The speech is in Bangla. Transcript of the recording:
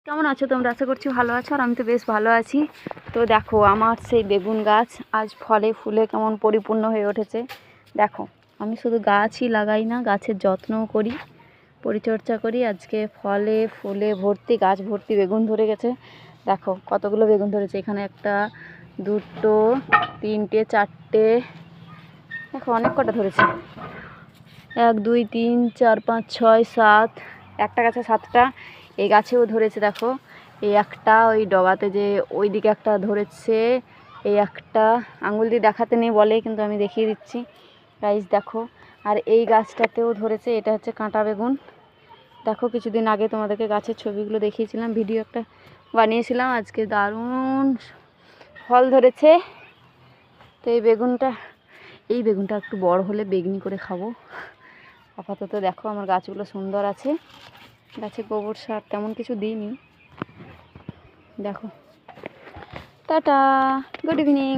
কেমন আছো তোমরা? আশা করছি ভালো আছো, আর আমি তো বেশ ভালো আছি। তো দেখো, আমার সেই বেগুন গাছ আজ ফলে ফুলে কেমন পরিপূর্ণ হয়ে উঠেছে। দেখো, আমি শুধু গাছই লাগাই না, গাছের যত্নও করি, পরিচর্যা করি। আজকে ফলে ফুলে ভর্তি, গাছ ভর্তি বেগুন ধরে গেছে। দেখো কতগুলো বেগুন ধরেছে, এখানে একটা, দুটো, তিনটে, চারটে, দেখো অনেক কটা ধরেছে। 1 2 3 4 5 6 7, একটা গাছে 7টা। এই গাছেও ধরেছে, দেখো এই একটা, ওই ডগাতে যে ওই দিকে একটা ধরেছে, এই একটা। আঙুল দিয়ে দেখাতে নেই বলে, কিন্তু আমি দেখিয়ে দিচ্ছি গাইস, দেখো। আর এই গাছটাতেও ধরেছে, এটা হচ্ছে কাঁটা বেগুন। দেখো, কিছুদিন আগে তোমাদেরকে গাছের ছবিগুলো দেখিয়েছিলাম, ভিডিও একটা বানিয়েছিলাম। আজকে দারুণ ফল ধরেছে। তো এই বেগুনটা একটু বড় হলে বেগনি করে খাবো। আপাতত দেখো আমার গাছগুলো সুন্দর আছে, গাছে গোবর সার তেমন কিছু দিইনি। দেখো, টাটা, গুড ইভিনিং।